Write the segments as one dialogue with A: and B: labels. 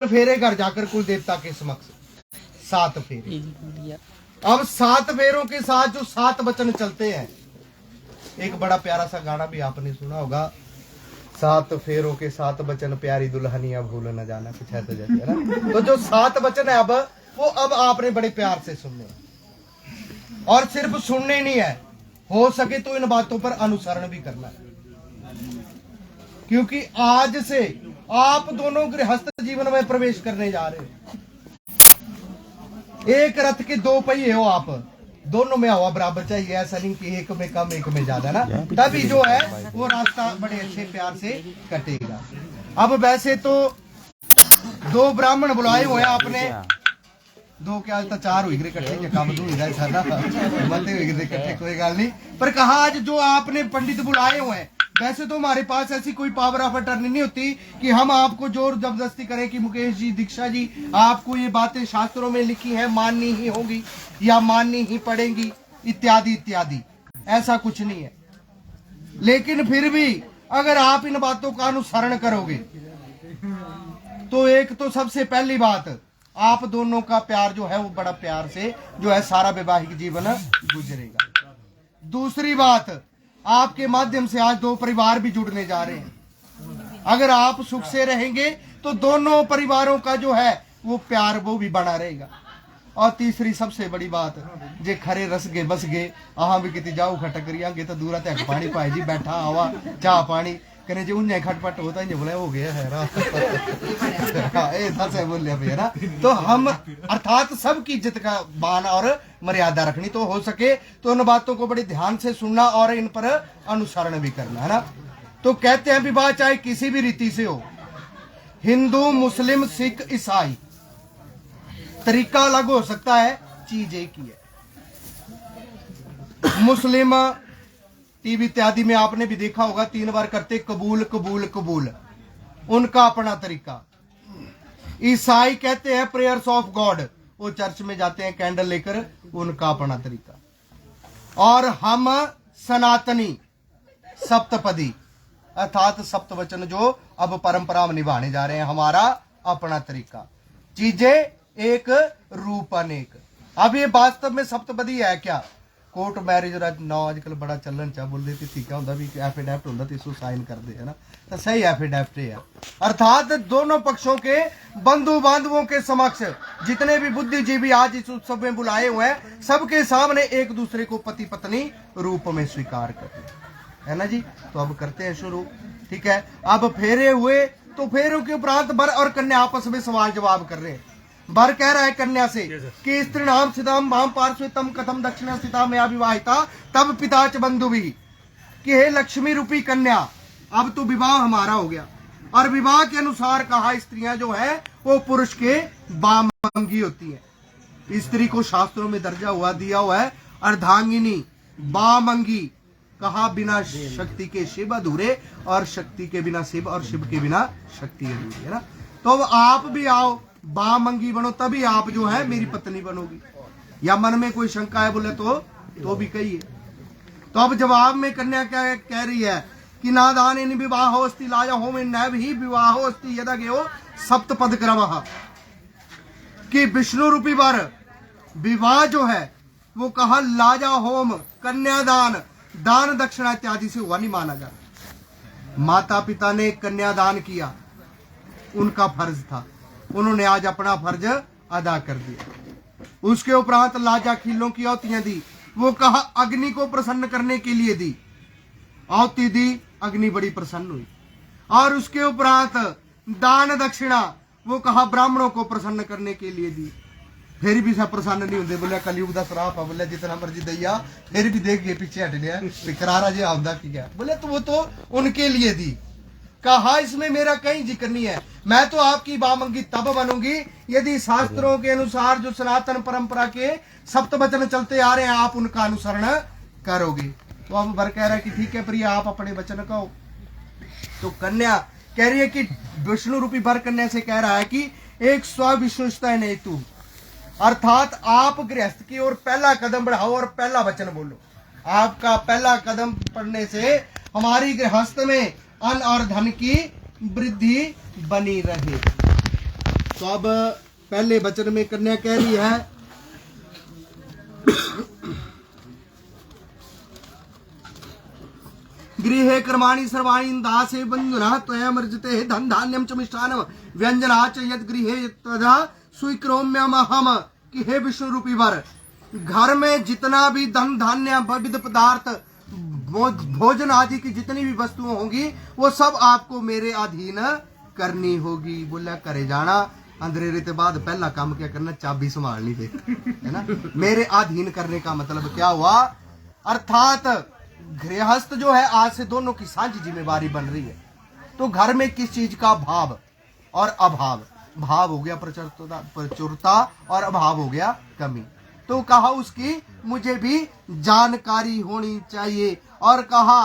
A: फेरे घर जाकर कुल देवता के समक्ष 7 फेरे। अब 7 फेरों के साथ जो 7 वचन चलते हैं, एक बड़ा प्यारा सा गाना भी आपने सुना होगा, 7 फेरों के 7 वचन प्यारी दुल्हनिया भूल न जाना, कुछ है तो जैसे है ना। तो जो 7 वचन है अब आपने बड़े प्यार से सुनने, और सिर्फ सुनने नहीं है, हो सके तो इन बातों पर अनुसरण भी करना है, क्योंकि आज से आप दोनों गृहस्थ जीवन में प्रवेश करने जा रहे हो। एक रथ के 2 पहिए हो, आप दोनों में हवा बराबर चाहिए, ऐसा नहीं कि एक में कम एक में ज्यादा ना, तभी जो है वो रास्ता बड़े अच्छे प्यार से कटेगा। अब वैसे तो 2 ब्राह्मण बुलाए हुए आपने, 2 क्या तो 4 हुई इकट्ठे, काम तो हुई सारा मते हुई इकट्ठे, कोई गल नहीं। पर कहा आज जो आपने पंडित बुलाए हुए हैं, वैसे तो हमारे पास ऐसी कोई पावर ऑफ अटर्नी नहीं होती कि हम आपको जोर जबरदस्ती करें कि मुकेश जी, दीक्षा जी, आपको ये बातें शास्त्रों में लिखी हैं माननी ही होगी या माननी ही पड़ेगी, इत्यादि इत्यादि, ऐसा कुछ नहीं है। लेकिन फिर भी अगर आप इन बातों का अनुसरण करोगे तो एक तो सबसे पहली बात, आप दोनों का प्यार जो है वो बड़ा प्यार से जो है सारा वैवाहिक जीवन गुजरेगा। दूसरी बात, आपके माध्यम से आज 2 परिवार भी जुड़ने जा रहे हैं। अगर आप सुख से रहेंगे तो दोनों परिवारों का जो है वो प्यार वो भी बना रहेगा। और तीसरी सबसे बड़ी बात, जे खरे रस गए बस गए, आहा भी कितनी जाऊ खटक करियागे तो दूरा तक पानी पाए जी बैठा आवा चाह पानी कने जो उन्हें खटपट होता है बोला हो गया है ऐसा बोलिया भैया ना। तो हम अर्थात सबकी इज्जत का मान और मर्यादा रखनी, तो हो सके तो उन बातों को बड़े ध्यान से सुनना और इन पर अनुसरण भी करना है ना। तो कहते हैं विवाह चाहे किसी भी रीति से हो, हिंदू मुस्लिम सिख ईसाई, तरीका अलग हो सकता है, चीज एक ही है। मुस्लिम टीवी इत्यादि में आपने भी देखा होगा 3 बार करते कबूल कबूल कबूल, उनका अपना तरीका। ईसाई कहते हैं प्रेयर्स ऑफ गॉड, वो चर्च में जाते हैं कैंडल लेकर, उनका अपना तरीका। और हम सनातनी सप्तपदी अर्थात सप्तवचन जो अब परंपरा में निभाने जा रहे हैं, हमारा अपना तरीका। चीजें एक रूप अनेक। अब ये वास्तव में सप्तपदी है क्या? कोर्ट मैरिज ना आजकल बड़ा चलन चा बोल देती थी क्या होता भी एफिडेविट होता तो इसको साइन कर दे, है ना। तो सही एफिडेविट है, अर्थात दोनों पक्षों के बंधु बांधवों के समक्ष जितने भी बुद्धिजीवी आज इस उत्सव में बुलाए हुए हैं, सबके सामने एक दूसरे को पति पत्नी रूप में स्वीकार करते है ना जी। तो अब करते हैं शुरू, ठीक है। अब फेरे हुए तो फेरों के उपरांत वर और कन्या आपस में सवाल जवाब कर रहे हैं। वर कह रहा है कन्या से कि स्त्री नाम स्थिताम माम पार्श्वे तम कथम दक्षिण स्थिता में अविवाहिता तब पिता च बंधु भी, कि हे लक्ष्मी रूपी कन्या, अब तो विवाह हमारा हो गया। और विवाह के अनुसार कहा स्त्रियां जो है वो पुरुष के बामंगी होती है। स्त्री को शास्त्रों में दर्जा हुआ दिया हुआ है अर्धांगिनी बामंगी, कहा बिना शक्ति के शिव अधूरे और शक्ति के बिना शिव और शिव के बिना शक्ति अधूरी, है ना। तो आप भी आओ बामंगी बनो, तभी आप जो है मेरी पत्नी बनोगी। या मन में कोई शंका है बोले तो भी कहिए। तो अब जवाब में कन्या क्या कह रही है कि नादान इन विवाह अस्ति लाया हो में नैव ही विवाह अस्ति यदा गयो सप्तपद क्रमः, कि विष्णु रूपी वर विवाह जो है वो कहा लाजा होम कन्यादान दान दक्षिणा इत्यादि से हुआ नहीं माना जाता। माता पिता ने कन्यादान किया, उनका फर्ज था, उन्होंने आज अपना फर्ज अदा कर दिया। उसके उपरांत लाजा खिलों की औतियां दी, वो कहा अग्नि को प्रसन्न करने के लिए दी, औती दी, अग्नि बड़ी प्रसन्न हुई। और उसके उपरांत दान दक्षिणा वो कहा ब्राह्मणों को प्रसन्न करने के लिए दी। फिर भी सब प्रसन्न नहीं होते, बोले कलयुग का श्राप है, बोले जितना मर्जी दैया, फिर भी देख के पीछे हट गया करारा जी आपदा की गया, बोले तो वो तो उनके लिए दी। कहा इसमें मेरा कहीं जिक्र नहीं है, मैं तो आपकी बामंगी तब बनूंगी यदि शास्त्रों के अनुसार जो सनातन परंपरा के सप्तवचन चलते आ रहे हैं आप उनका अनुसरण करोगे। तो अब वर कह रहा है कि ठीक है प्रिय आप अपने वचन कहो। तो कन्या कह रही है कि विष्णु रूपी वर कन्या से कह रहा है कि एक स्विष्णुता नहीं तू, अर्थात आप गृहस्थ की ओर पहला कदम बढ़ाओ और पहला वचन बोलो। आपका पहला कदम पड़ने से हमारी गृहस्थ में अन्न और धन की वृद्धि बनी रहे। तो अब पहले वचन में कन्या कह रही है गृहे कर्माणि सर्वाणि दासे बंधुना त्वयमर्जिते धन धान्यम च मिष्टान्नम व्यंजना च यद गृहे तदा स्वीकरोम्यहम कि हे विष्णु रूपी वर, घर में जितना भी धन धान्य विविध पदार्थ भोजन आदि की जितनी भी वस्तुएं होंगी वो सब आपको मेरे अधीन करनी होगी। बोला करे जाना अंधेरे के बाद पहला काम क्या करना, चाबी संभालनी थे, है ना। मेरे अधीन करने का मतलब क्या हुआ, अर्थात गृहस्थ जो है आज से दोनों की साझी जिम्मेवारी बन रही है। तो घर में किस चीज का भाव और अभाव, भाव हो गया प्रचुरता और अभाव हो गया कमी। तो कहा उसकी मुझे भी जानकारी होनी चाहिए और कहा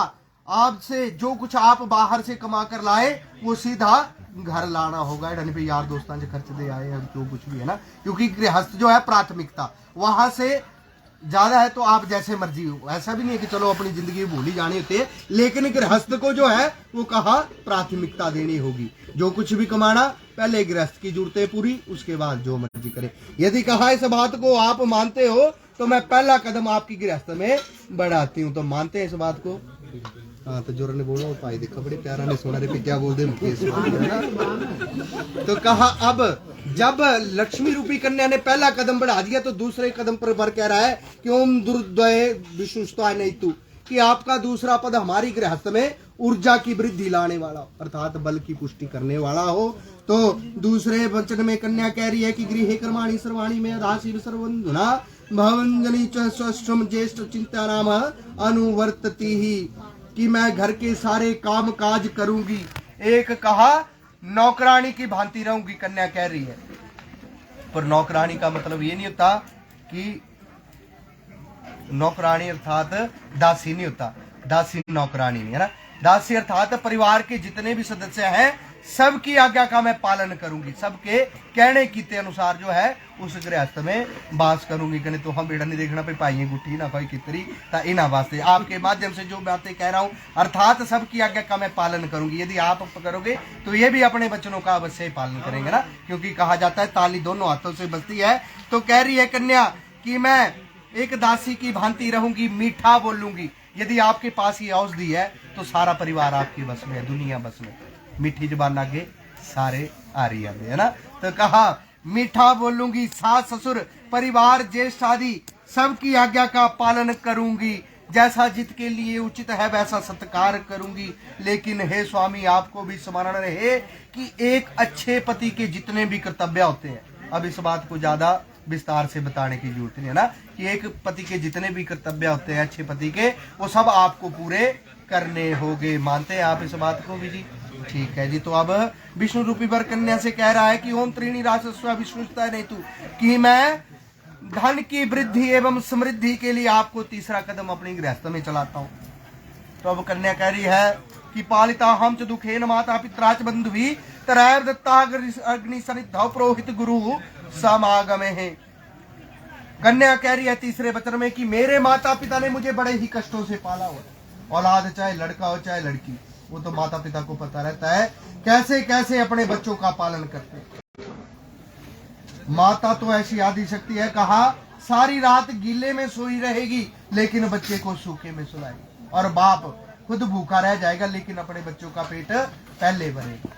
A: आपसे जो कुछ आप बाहर से कमा कर लाए वो सीधा घर लाना होगा। ढंग पे यार दोस्तों से खर्च दे आए जो कुछ भी है ना, क्योंकि गृहस्थ जो है प्राथमिकता वहां से ज्यादा है। तो आप जैसे मर्जी हो, ऐसा भी नहीं है कि चलो अपनी जिंदगी भूल ही जानी होती है, लेकिन गृहस्थ को जो है वो कहा प्राथमिकता देनी होगी। जो कुछ भी कमाना पहले गृहस्थ की जरूरतें पूरी, उसके बाद जो मर्जी करे। यदि कहा इस बात को आप मानते हो तो मैं पहला कदम आपकी गृहस्थ में बढ़ाती हूँ। तो मानते हैं इस बात को? हाँ, तो जोर ने बोला भाई देखो बड़े प्यारा ने सुना रे पे क्या बोल दे तो कहा अब जब लक्ष्मी रूपी कन्या ने पहला कदम बढ़ा दिया तो दूसरे कदम पर वर कह रहा है कि ओम दुर्दय विष्णुस्ताय नहीं तू, कि आपका दूसरा पद हमारी गृहस्थ में ऊर्जा की वृद्धि लाने वाला अर्थात बल की पुष्टि करने वाला हो। तो दूसरे वचन में कन्या कह रही है कि गृहे कर्माणि सर्वाणि में दासी सर्वबंधुना भवंजनी च स्वश्रम ज्येष्ठ चिंता नाम अनुवर्तती ही, कि मैं घर के सारे काम काज करूंगी। एक कहा नौकरानी की भांति रहूंगी, कन्या कह रही है। पर नौकरानी का मतलब ये नहीं होता कि नौकरानी अर्थात दासी नहीं होता, दासी नौकरानी नहीं है ना। दासी अर्थात परिवार के जितने भी सदस्य हैं सबकी आज्ञा का मैं पालन करूंगी, सबके कहने की अनुसार जो है उस गृहस्थ में बास करूंगी। कहने तो हम बेटा नहीं देखना पे पाइए गुट्ठी ना पाई कितरी ता इना वास्ते आपके माध्यम से जो बातें कह रहा हूं अर्थात सबकी आज्ञा का मैं पालन करूंगी। यदि आप करोगे तो ये भी अपने बच्चों का अवश्य पालन करेंगे ना, क्योंकि कहा जाता है ताली दोनों हाथों से बजती है। तो कह रही है कन्या कि मैं एक दासी की भांति रहूंगी, मीठा बोलूंगी। यदि आपके पास ये औषधि है तो सारा परिवार आपके बस में है, दुनिया बस में। मीठी जुबान आगे सारे आ रही है ना। तो कहा मीठा बोलूंगी, सास ससुर परिवार ज्येष्ठ आदि सबकी आज्ञा का पालन करूंगी, जैसा जिसके लिए उचित है वैसा सत्कार करूंगी। लेकिन हे स्वामी आपको भी स्मरण रहे कि एक अच्छे पति के जितने भी कर्तव्य होते हैं, अब इस बात को ज्यादा विस्तार से बताने की जरूरत नहीं है ना, कि एक पति के जितने भी कर्तव्य होते हैं अच्छे पति के वो सब आपको पूरे करने होंगे। मानते हैं आप इस बात को भी जी? ठीक है जी। तो अब विष्णु रूपी वर कन्या से कह रहा है कि ओम त्रीणी राजस्व विष्णुस्ताय नहीं तू, कि मैं धन की वृद्धि एवं समृद्धि के लिए आपको तीसरा कदम अपनी गृहस्थ में चलाता हूँ। तो अब कन्या कह रही है कि पालिता हम च दुखेन माता पित्रा च बंधु भी तरैव दत्ता अग्नि सनिधौ पुरोहित गुरु समागमे है। कन्या कह रही है तीसरे वचन में कि मेरे माता पिता ने मुझे बड़े ही कष्टों से पाला हुआ। औलाद चाहे लड़का हो चाहे लड़की, वो तो माता पिता को पता रहता है कैसे कैसे अपने बच्चों का पालन करते हैं। माता तो ऐसी आदि शक्ति है, कहा सारी रात गीले में सोई रहेगी लेकिन बच्चे को सूखे में सुलाएगी, और बाप खुद भूखा रह जाएगा लेकिन अपने बच्चों का पेट पहले भरेगा।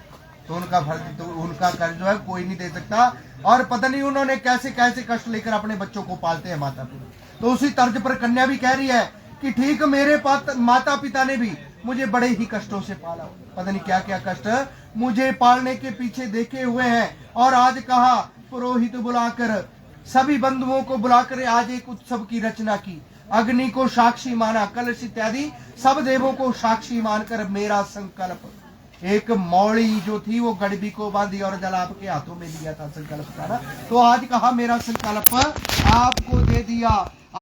A: तो उनका फर्ज, तो उनका कर्ज जो है कोई नहीं दे सकता। और पता नहीं उन्होंने कैसे कैसे कष्ट लेकर अपने बच्चों को पालते हैं माता पिता। तो उसी तर्ज पर कन्या भी कह रही है कि ठीक मेरे माता पिता ने भी मुझे बड़े ही कष्टों से पाला, पता नहीं क्या क्या कष्ट मुझे पालने के पीछे देखे हुए हैं। और आज कहा पुरोहित बुलाकर, सभी बंधुओं को बुलाकर आज एक उत्सव की रचना की, अग्नि को साक्षी माना, कलश इत्यादि सब देवों को साक्षी मानकर मेरा संकल्प, एक मौली जो थी वो गड़बी को बांधी और जल आपके हाथों में दिया था संकल्प का ना। तो आज कहा मेरा संकल्प आपको दे दिया,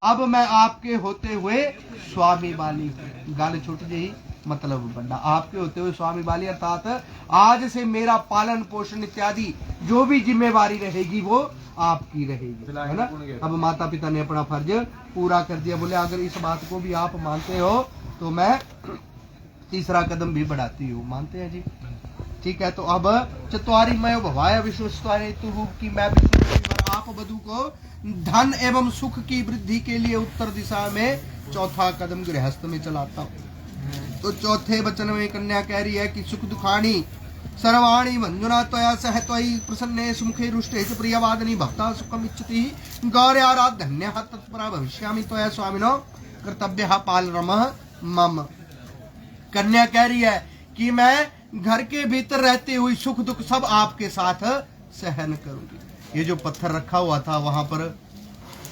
A: अब मैं आपके होते हुए स्वामी वाली गाल छूट गई, मतलब बंदा आपके होते हुए स्वामी वाली अर्थात आज से मेरा पालन पोषण इत्यादि जो भी जिम्मेवारी रहेगी वो आपकी रहेगी, है ना। अब माता पिता ने अपना फर्ज पूरा कर दिया। बोले अगर इस बात को भी आप मानते हो तो मैं तीसरा कदम भी बढ़ाती हूँ। मानते हैं जी? ठीक है। तो अब चतुरी मय भवाय विष्णु की मैं विष्णु आप बधु को धन एवं सुख की वृद्धि के लिए उत्तर दिशा में चौथा कदम गृहस्थ में चलाता हूँ। तो चौथे वचन में कन्या कह रही है कि सुख दुखानी सर्वाणी मंजुना त्वया सह त्वयि प्रसन्ने सुमुखे रुष्टे च प्रियवादिनी भक्ता सुखम इच्छति गौर्याराध धन्य तत्परा भविष्यामि त्वया स्वामिनो कर्तव्य पालनमः मम। कन्या कह रही है कि मैं घर के भीतर रहते हुए सुख दुख सब आपके साथ सहन करूंगी। ये जो पत्थर रखा हुआ था वहां पर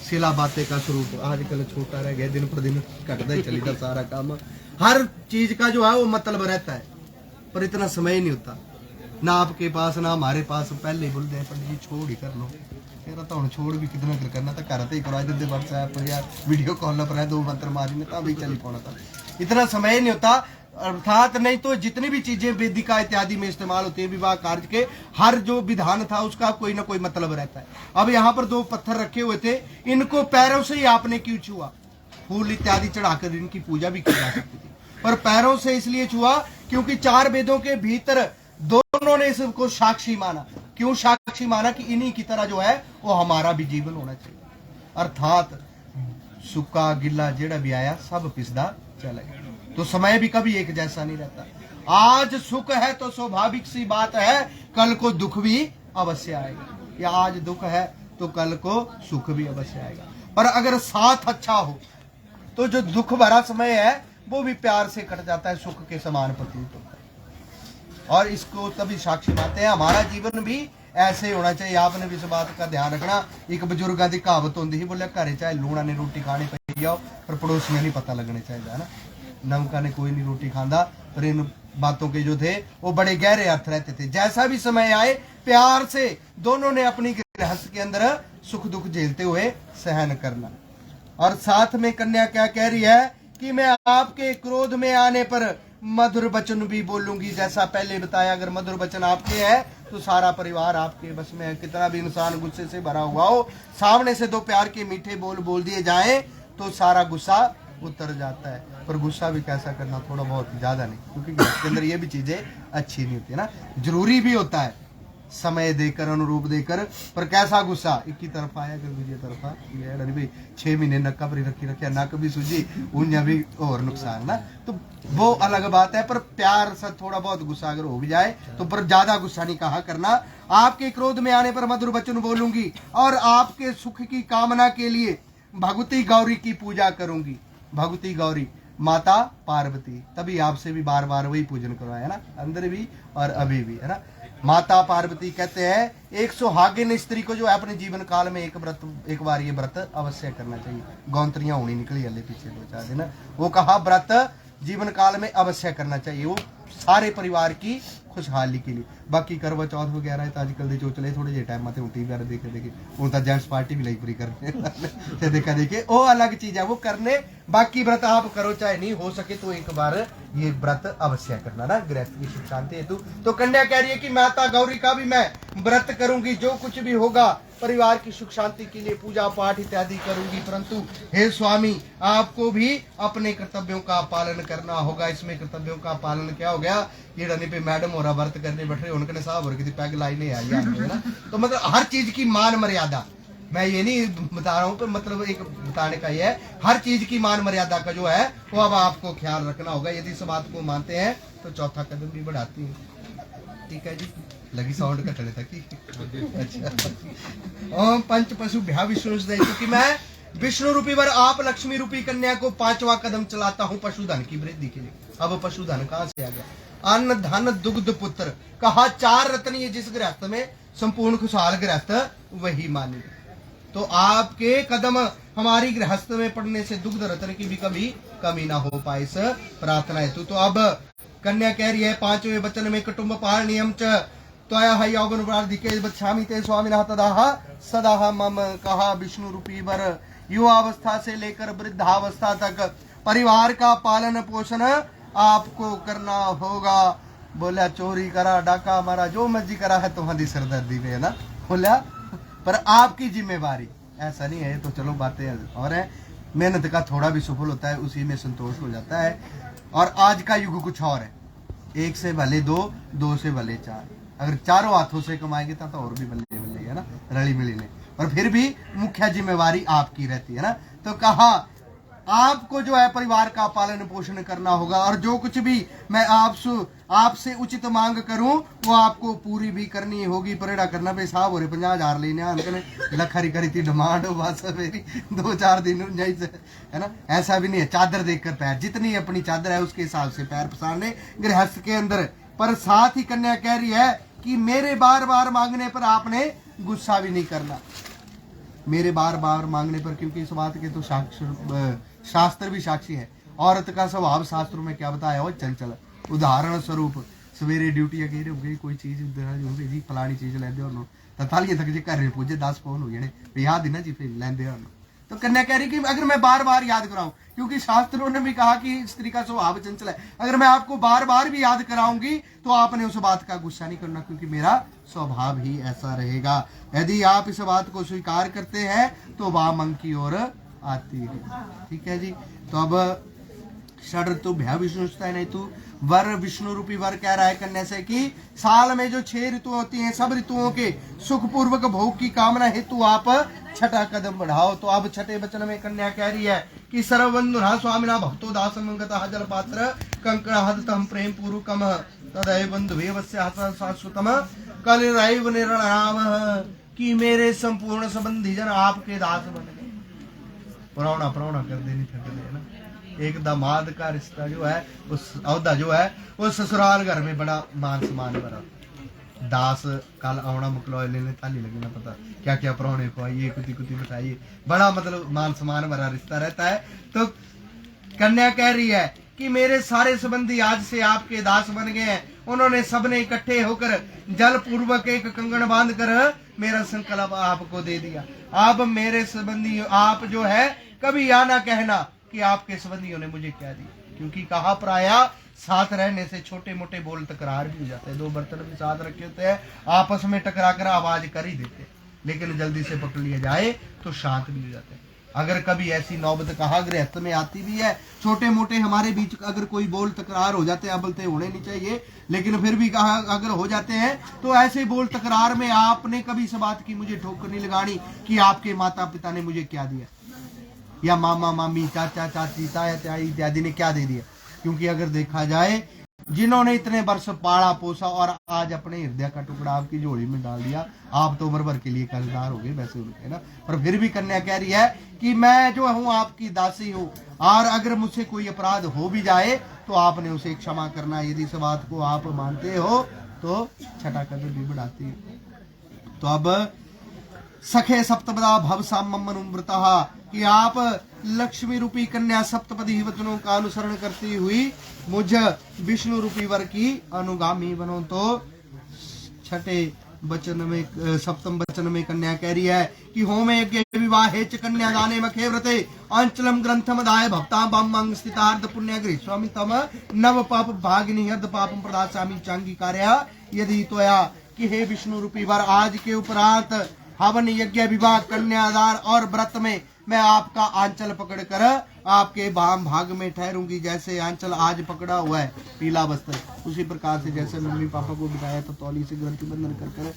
A: शिला बातें का स्वरूप आजकल छोटा रह गया, दिन पर दिन घटता ही चली था सारा काम। हर चीज का जो है वो मतलब रहता है, पर इतना समय नहीं होता ना आपके पास ना हमारे पास। पहले ही बोलते हैं पंडित जी छोड़ ही कर लो, तेरा तो हम छोड़ भी कितना कर करना था, घर ही करवा देते व्हाट्सएप पर या वीडियो कॉल पर है, 2 मंत्र मारी में तभी चली पाना था। इतना समय नहीं होता। अर्थात नहीं तो जितनी भी चीजें वेदिका इत्यादि में इस्तेमाल होती है विवाह कार्य के, हर जो विधान था उसका कोई ना कोई मतलब रहता है। अब यहाँ पर 2 पत्थर रखे हुए थे, इनको पैरों से ही आपने क्यों छुआ? फूल इत्यादि चढ़ाकर इनकी पूजा भी की जा सकती थी, पर पैरों से इसलिए छुआ क्योंकि 4 वेदों के भीतर दोनों ने इसको साक्षी माना। क्यों साक्षी माना? कि इन्हीं की तरह जो है वो हमारा भी जीवन होना चाहिए। अर्थात सूखा गिल्ला जेड़ा भी आया सब पिसदा चलेगा। तो समय भी कभी एक जैसा नहीं रहता। आज सुख है तो स्वाभाविक सी बात है कल को दुख भी अवश्य आएगा, या आज दुख है तो कल को सुख भी अवश्य आएगा। पर अगर साथ अच्छा हो तो जो दुख भरा समय है वो भी प्यार से कट जाता है, सुख के समान प्रतीत होता है। और इसको तभी साक्षी मानते हैं। हमारा जीवन भी ऐसे होना चाहिए। आपने भी इस बात का ध्यान रखना। एक बुजुर्गों की कहावत होती है, बोले घरे चाहे लूणा ने रोटी खानी पई जाओ पर पड़ोसियों नहीं पता लगना चाहिए ना। नमका ने कोई नहीं रोटी खांदा, पर इन बातों के जो थे वो बड़े गहरे अर्थ रहते थे। जैसा भी समय आए प्यार से दोनों ने अपनी गृहस्थ के अंदर सुख दुख झेलते हुए सहन करना। और साथ में कन्या क्या कह रही है कि मैं आपके क्रोध में आने पर मधुर वचन भी बोलूंगी। जैसा पहले बताया, अगर मधुर वचन आपके है तो सारा परिवार आपके बस में है। कितना भी इंसान गुस्से से भरा हुआ हो, सामने से 2 प्यार के मीठे बोल दिए जाए तो सारा गुस्सा उतर जाता है। पर गुस्सा भी कैसा करना, थोड़ा बहुत, ज्यादा नहीं, क्योंकि इसके अंदर ये भी चीजें अच्छी नहीं होती ना। जरूरी भी होता है समय देकर, अनुरूप देकर, पर कैसा गुस्सा एक ही तरफ आया कर दूसरी तरफ ये भाई 6 महीने नक्का पर रखी रखे, नक भी सूझी उन्हें भी और नुकसान ना। तो वो अलग बात है, पर प्यार से थोड़ा बहुत गुस्सा अगर हो भी जाए तो पर ज्यादा गुस्सा नहीं कहा करना। आपके क्रोध में आने पर मधुर वचन बोलूंगी और आपके सुख की कामना के लिए भगवती गौरी की पूजा करूंगी। भगवती गौरी माता पार्वती, तभी आपसे भी बार बार वही पूजन करवाया ना, अंदर भी और अभी भी, है ना। माता पार्वती कहते हैं एक सुहागिन स्त्री को जो है अपने जीवन काल में एक बार ये व्रत अवश्य करना चाहिए। गौंतरियां होनी निकली हले पीछे 2-4 दिन, वो कहा व्रत जीवन काल में अवश्य करना चाहिए, वो सारे परिवार की खुशहाली के लिए। बाकी करवा चौथ वगैरह तो आजकल दे चोचले थोड़े जे टाइम टी वगैरह देखे वो तो जेंट्स पार्टी भी लाई पूरी करने देखा देखे वो अलग चीज है, वो करने। बाकी व्रत आप करो चाहे नहीं, हो सके तो एक बार ये व्रत अवश्य करना ना, गृहस्थ की सुख शांति हेतु। तो कन्या कह रही है कि माता गौरी का भी मैं व्रत करूंगी, जो कुछ भी होगा परिवार की सुख शांति के लिए पूजा पाठ इत्यादि करूंगी। परंतु हे स्वामी, आपको भी अपने कर्तव्यों का पालन करना होगा। इसमें कर्तव्यों का पालन क्या हो गया, ये डनी पे मैडम हो रहा व्रत करने बैठ रहे, उनके साहब और किसी पैग लाई नहीं आई है ना। तो मतलब हर चीज की मान मर्यादा, मैं ये नहीं बता रहा हूँ, पर मतलब एक बताने का ये है, हर चीज की मान मर्यादा का जो है वो अब आपको ख्याल रखना होगा। यदि इस बात को मानते हैं तो चौथा कदम भी बढ़ाती है। ठीक है जी, लगी साउंड कटने तक। अच्छा, ओम पंच पशु भ्या विष्णु, क्योंकि मैं विष्णु रूपी वर आप लक्ष्मी रूपी कन्या को 5वां कदम चलाता हूँ पशुधन की वृद्धि के लिए। अब पशुधन कहाँ से आ गया? अन्न धन दुग्ध पुत्र, कहा 4 रत्न ये जिस गृहस्थ में संपूर्ण खुशहाल गृहस्थ वही मानी। तो आपके कदम हमारी गृहस्थ में पड़ने से दुग्ध रत्न की भी कभी कमी ना हो पाए, इस प्रार्थना हेतु। तो अब कन्या कह रही है 5वें वचन में कुटुंब पाल नियम च त्वया यौवन प्रार्थिके बच्छामि ते स्वामिनः तदाह सदाह मम, कहा विष्णु रूपी वर युवावस्था से लेकर वृद्धावस्था तक परिवार का पालन पोषण आपको करना होगा। बोला चोरी करा, डाका मारा, जो मर्जी करा है तुम्हारी सरदर्दी में, है ना। बोला पर आपकी जिम्मेवारी ऐसा नहीं है। तो चलो बातें और है, मेहनत का थोड़ा भी सफल होता है उसी में संतोष हो जाता है। और आज का युग कुछ और है, एक से भले दो, दो से भले चार। अगर चारों हाथों से कमाएंगे तो और भी बल्ले बल्ले है ना, रली मिली ने। पर फिर भी मुख्य जिम्मेवारी आपकी रहती है ना। तो कहा आपको जो है परिवार का पालन पोषण करना होगा, और जो कुछ भी मैं आपसे उचित मांग करूं वो आपको पूरी भी करनी होगी। परेड़ा करना पे साहब हो रहे 50,000 लेने आने लखरी करी थी डिमांड हो, बस मेरी 2-4 दिन है ना। ऐसा भी नहीं है चादर देखकर पैर, जितनी अपनी चादर है उसके हिसाब से पैर पसारने गृहस्थ के अंदर। पर साथ ही कन्या कह रही है कि मेरे बार बार मांगने पर आपने गुस्सा भी नहीं करना, मेरे बार बार मांगने पर, क्योंकि इस बात के तो शास्त्र भी साक्षी है। औरत का स्वभाव शास्त्रों में क्या बताया हो, चंचल। उदाहरण स्वरूप सवेरे ड्यूटी अकेले हो गई, कोई चीज जी फलानी चीज लेंदे हो तालियां तक जे घर पुजे 10 फोन हो जाने याद ना जी फिर लेंदे हो। तो कन्या कह रही कि अगर मैं बार बार याद कराऊं, क्योंकि शास्त्रों ने भी कहा कि स्त्री का स्वभाव चंचल है, अगर मैं आपको बार बार भी याद कराऊंगी तो आपने उस बात का गुस्सा नहीं करना, क्योंकि मेरा स्वभाव ही ऐसा रहेगा। यदि आप इस बात को स्वीकार करते हैं तो वामंग की ओर आती है। ठीक है जी। तो अब षड ऋतु भय विष्णुता नहीं तू वर विष्णु रूपी वर कह रहा है कन्या से कि साल में जो 6 ऋतु होती हैं, सब ऋतुओं के सुख पूर्वक भोग की कामना हेतु आप छठा कदम बढ़ाओ। तो अब छठे वचन में कन्या कह रही है कि सर्वबंधुना स्वामिना भक्तो दासम गतः जल पात्र कंकणहदतम प्रेम पूर्वकम तदैव बंधुवेवस्य शाश्वतम कलिरैव निर्णयाम, कि मेरे संपूर्ण संबंधी जन आपके दास बन गए। पुराना कर देनी है ना। एक दामाद का रिश्ता जो है, उस औदा जो है वो ससुराल घर में बड़ा मान सम्मान भरा। दास कल आना मुकलौए लेने थाली लगी ना पता क्या क्या परौने खुआइए, कुती कुती बिठाइए, बड़ा मतलब मान सम्मान भरा रिश्ता रहता है। तो कन्या कह रही है कि मेरे सारे संबंधी आज से आपके दास बन गए हैं। उन्होंने सबने इकट्ठे होकर जल पूर्वक एक कंगन बांध कर मेरा संकल्प आपको दे दिया। आप मेरे संबंधी, आप जो है कभी या ना कहना कि आपके संबंधियों ने मुझे क्या दिया, क्योंकि कहा प्राया साथ रहने से छोटे मोटे बोल तकरार भी हो जाते हैं। 2 बर्तन भी साथ रखे होते हैं, आपस में टकरा कर आवाज कर ही देते हैं, लेकिन जल्दी से पकड़ लिया जाए तो शांत भी हो जाते हैं। अगर कभी ऐसी नौबत कहा गृहस्थ में आती भी है, छोटे मोटे हमारे बीच अगर कोई बोल तकरार हो जाते हैं, अबलते होने नहीं चाहिए, लेकिन फिर भी कहा अगर हो जाते हैं तो ऐसे बोल तकरार में आपने कभी इस बात की मुझे ठोकर नहीं लगानी कि आपके माता पिता ने मुझे क्या दिया, या मामा मामी चाचा चाची ताया ताई इत्यादि ने क्या दे दिया। क्योंकि अगर देखा जाए जिन्होंने इतने वर्ष पाला पोसा और आज अपने हृदय का टुकड़ा आपकी झोली में डाल दिया, आप तो उम्र भर के लिए कर्जदार हो गए वैसे उनके ना। पर फिर भी कन्या कह रही है कि मैं जो हूँ आपकी दासी हूँ, और अगर मुझसे कोई अपराध हो भी जाए तो आपने उसे क्षमा करना। यदि इस बात को आप मानते हो तो छठा कदम भी बढ़ाती है। तो अब सखे सप्तपदा भव साममनुव्रतः, कि आप लक्ष्मी रूपी कन्या सप्तपदी वचनों का अनुसरण करती हुई मुझ विष्णु रूपी वर की अनुगामी बनो। तो छठे वचन में, सप्तम वचन में कन्या कह रही है कि होम यज्ञ विवाहे च कन्या दाने मखे व्रते अंचलम ग्रंथम दाय भक्ता बम स्थितार्थ पुण्य गृह स्वामी तम नव पाप भागिनी हृद पापम प्रदास्यामि चांगी कार्य यदि तोया, कि हे विष्णु रूपी वर आज के उपरांत हवन यज्ञ विवाह कन्यादान और व्रत में मैं आपका आंचल पकड़कर आपके वाम भाग में ठहरूंगी। जैसे आंचल आज पकड़ा हुआ है पीला वस्त्र, उसी प्रकार से जैसे मम्मी पापा को बिठाया तो तौली से ग्रंथि बंधन कर कर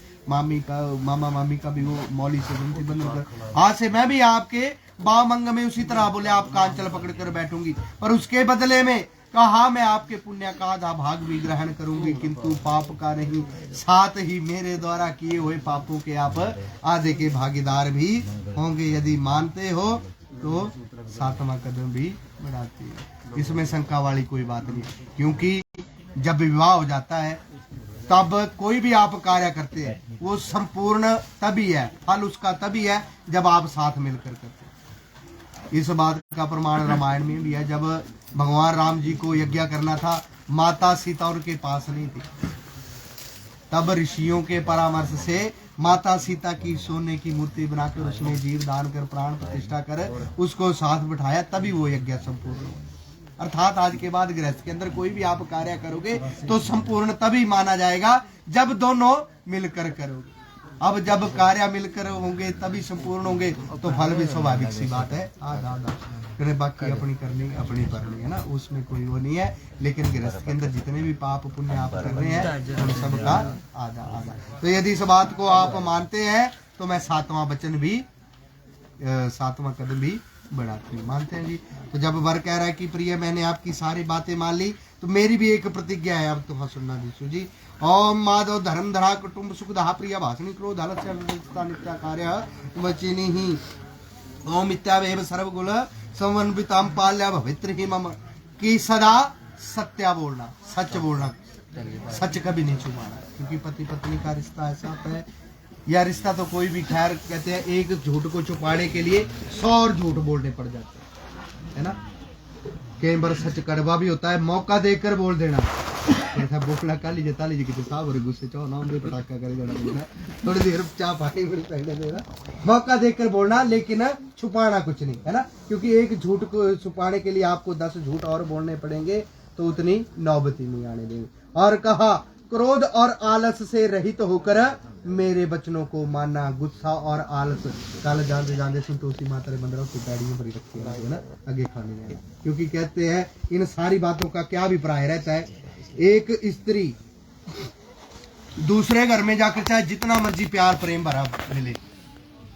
A: मामा मामी का भी वो मौली से ग्रंथि बंधन कर, आज से मैं भी आपके वाम अंग में उसी तरह बोले आपका आंचल पकड़ कर बैठूंगी। पर उसके बदले में कहा मैं आपके पुण्य का आधा भाग भी ग्रहण करूंगी, किंतु पाप का नहीं, साथ ही मेरे द्वारा किए हुए पापों के आप आधे के भागीदार भी होंगे। यदि मानते हो तो 7वां कदम भी बढ़ाती है। इसमें शंका वाली कोई बात नहीं, क्योंकि जब विवाह हो जाता है तब कोई भी आप कार्य करते हैं वो संपूर्ण तभी है, फल उसका तभी है जब आप साथ मिलकर करते हैं। इस बात का प्रमाण रामायण में भी है। जब भगवान राम जी को यज्ञ करना था, माता सीता उनके पास नहीं थी, तब ऋषियों के परामर्श से माता सीता की सोने की मूर्ति बनाकर उसमें जीव दान कर प्राण प्रतिष्ठा कर उसको साथ बिठाया, तभी वो यज्ञ संपूर्ण हुआ। अर्थात आज के बाद गृहस्थ के अंदर कोई भी आप कार्य करोगे तो संपूर्ण तभी माना जाएगा जब दोनों मिलकर करोगे। अब जब कार्य मिलकर होंगे तभी संपूर्ण होंगे, तो फल भी स्वाभाविक सी बात है आधा आधा। फिर बाकी अपनी करनी अपनी करनी है ना, उसमें कोई वो नहीं है। लेकिन गृहस्थ के अंदर जितने भी पाप पुण्य आप कर रहे हैं उन सब का आधा आधा। तो यदि इस बात को आप मानते हैं तो मैं सातवां वचन भी सातवां कदम भी बढ़ाते मानते हैं जी। तो जब वर कह रहा है कि प्रिय मैंने आपकी सारी बातें मान ली, तो मेरी भी एक प्रतिज्ञा है, अब तो सुनना दीसु जी। ओम माधव धर्म धरा कुटुंब सुख दहा प्रिय भाषणी क्रोध आलस्य नित्या कार्य वचिनी ही ओम इत्यावेव सर्वगुण समन्विताम पाल्या भवित्र ही मम, कि सदा सत्या बोलना, सच बोलना, सच कभी नहीं छुपाना। क्योंकि पति पत्नी का रिश्ता ऐसा होता है, या रिश्ता तो कोई भी, खैर कहते हैं एक झूठ को छुपाने के लिए 100 और झूठ बोलने पड़ जाते हैं, है ना। कई बार सच कड़वा भी होता है, मौका देकर बोल देना। ऐसा बोलना कर लीजिए ताली जी की साहब और गुस्से चो नाम भी पटाखा करे जाना, थोड़ी देर चाह पानी पहले देना, मौका देकर बोलना, लेकिन छुपाना कुछ नहीं, है ना। क्योंकि एक झूठ को छुपाने के लिए आपको 10 झूठ और बोलने पड़ेंगे, तो उतनी नौबत ही नहीं आने देंगे। और कहा क्रोध और आलस से रहित होकर मेरे वचनों को मानना। गुस्सा और आलस कल जानते जानते संतोषी माता रे मंदिरों की पैड़ियों पर रखी है ना, आगे खाने जाए। क्योंकि कहते हैं इन सारी बातों का क्या अभिप्राय रहता है, एक स्त्री दूसरे घर में जाकर चाहे जितना मर्जी प्यार प्रेम भरा मिले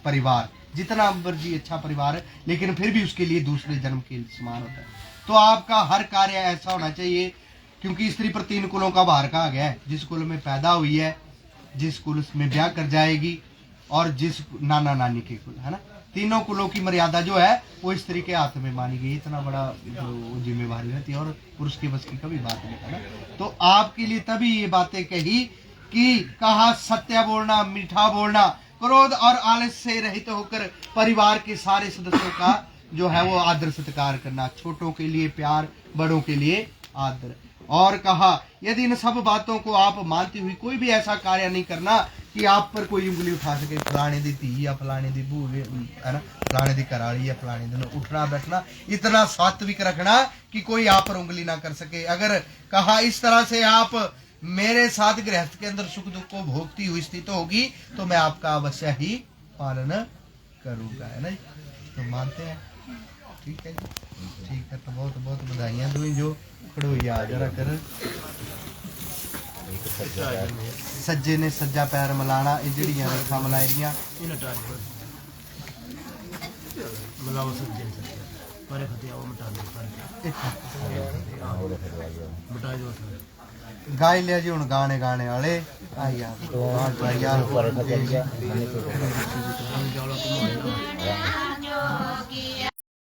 A: परिवार, जितना मर्जी अच्छा परिवार है, लेकिन फिर भी उसके लिए दूसरे जन्म के समान होता है। तो आपका हर कार्य ऐसा होना चाहिए, क्योंकि स्त्री पर 3 कुलों का भार कहा गया है। जिस कुल में पैदा हुई है, जिस कुल में ब्याह कर जाएगी, और जिस नाना नानी के कुल, है ना। तीनों कुलों की मर्यादा जो है वो स्त्री के हाथ में मानी गई। इतना बड़ा जिम्मेवारी रहती है, और पुरुष के बस की कभी बात नहीं, है ना। तो आपके लिए तभी ये बातें कही कि कहा सत्य बोलना, मीठा बोलना, क्रोध और आलस से रहित होकर परिवार के सारे सदस्यों का जो है वो आदर सत्कार करना, छोटों के लिए प्यार, बड़ों के लिए आदर। और कहा यदि इन सब बातों को आप मानती हुई कोई भी ऐसा कार्य नहीं करना कि आप पर कोई उंगली उठा सके, फलाने दी धी या फलाने दी बू, है ना, फलाने दी कराली या फलाने दिन उठना बैठना, इतना सात्विक रखना कि कोई आप पर उंगली ना कर सके। अगर कहा इस तरह से आप मेरे साथ गृहस्थ के अंदर सुख दुख को भोगती हुई स्थित होगी, तो मैं आपका अवश्य ही पालन करूंगा, है ना। तो मानते हैं, ठीक है जी, ठीक है। तो बहुत बहुत बधाइयाँ दूँ जो खड़ोइया जरा कर सज्जे ने सज्जा पैर मिलाना, ये जड़ियां रखा मिलाइया गाई लिया जी। हूँ गाने गाने वाले आई यार